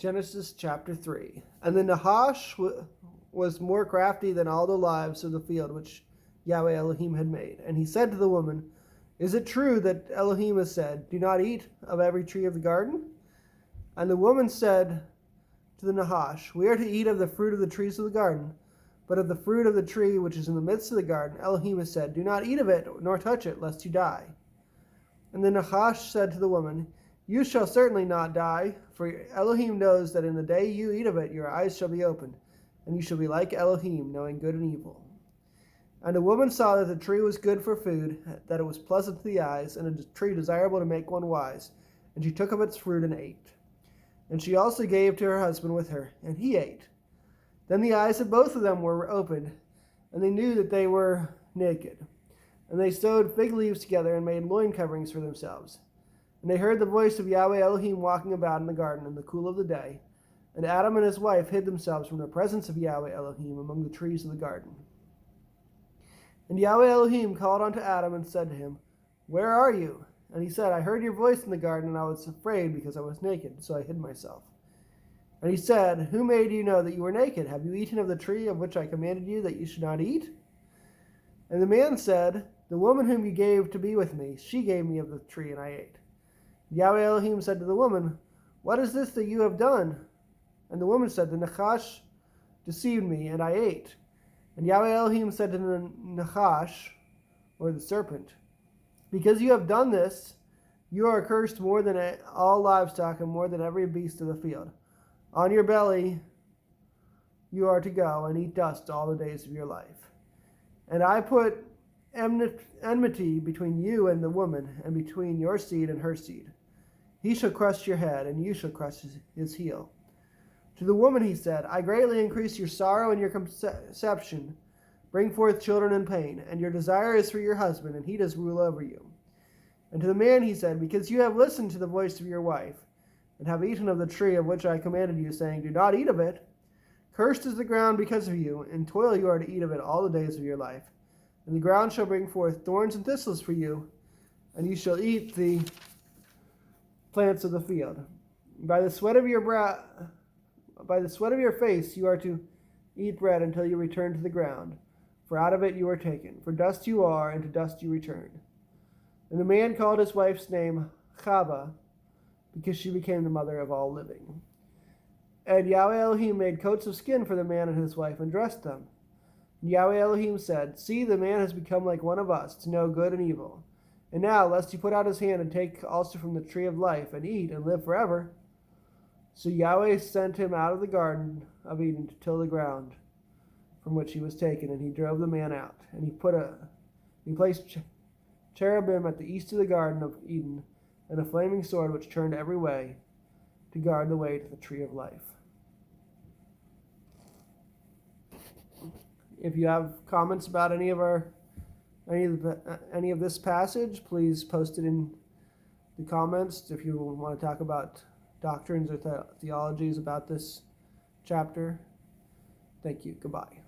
Genesis chapter 3. And the Nahash was more crafty than all the lives of the field which Yahweh Elohim had made. And he said to the woman, Is it true that Elohim has said, Do not eat of every tree of the garden? And the woman said to the Nahash, We are to eat of the fruit of the trees of the garden, but of the fruit of the tree which is in the midst of the garden, Elohim has said, Do not eat of it, nor touch it, lest you die. And the Nahash said to the woman, You shall certainly not die, for Elohim knows that in the day you eat of it, your eyes shall be opened, and you shall be like Elohim, knowing good and evil. And the woman saw that the tree was good for food, that it was pleasant to the eyes, and a tree desirable to make one wise. And she took of its fruit and ate. And she also gave to her husband with her, and he ate. Then the eyes of both of them were opened, and they knew that they were naked. And they sewed fig leaves together and made loin coverings for themselves. And they heard the voice of Yahweh Elohim walking about in the garden in the cool of the day. And Adam and his wife hid themselves from the presence of Yahweh Elohim among the trees of the garden. And Yahweh Elohim called unto Adam and said to him, Where are you? And he said, I heard your voice in the garden, and I was afraid because I was naked, so I hid myself. And he said, Who made you know that you were naked? Have you eaten of the tree of which I commanded you that you should not eat? And the man said, The woman whom you gave to be with me, she gave me of the tree, and I ate. Yahweh Elohim said to the woman, What is this that you have done? And the woman said, The Nachash deceived me, and I ate. And Yahweh Elohim said to the Nachash, or the serpent, Because you have done this, you are accursed more than all livestock and more than every beast of the field. On your belly you are to go and eat dust all the days of your life. And I put enmity between you and the woman, and between your seed and her seed. He shall crush your head, and you shall crush his heel. To the woman he said, I greatly increase your sorrow and your conception. Bring forth children in pain, and your desire is for your husband, and he does rule over you. And to the man he said, Because you have listened to the voice of your wife, and have eaten of the tree of which I commanded you, saying, Do not eat of it. Cursed is the ground because of you, and toil you are to eat of it all the days of your life. And the ground shall bring forth thorns and thistles for you, and you shall eat the plants of the field. By the sweat of your face you are to eat bread until you return to the ground, for out of it you are taken. For dust you are, and to dust you return. And the man called his wife's name Chava, because she became the mother of all living. And Yahweh Elohim made coats of skin for the man and his wife, and dressed them. And Yahweh Elohim said, See, the man has become like one of us, to know good and evil. And now, lest he put out his hand and take also from the tree of life, and eat, and live forever. So Yahweh sent him out of the garden of Eden to till the ground from which he was taken, and he drove the man out. And he placed cherubim at the east of the garden of Eden, and a flaming sword which turned every way, to guard the way to the tree of life. If you have comments about any of this passage, please post it in the comments. If you want to talk about doctrines or theologies about this chapter. Thank you. Goodbye.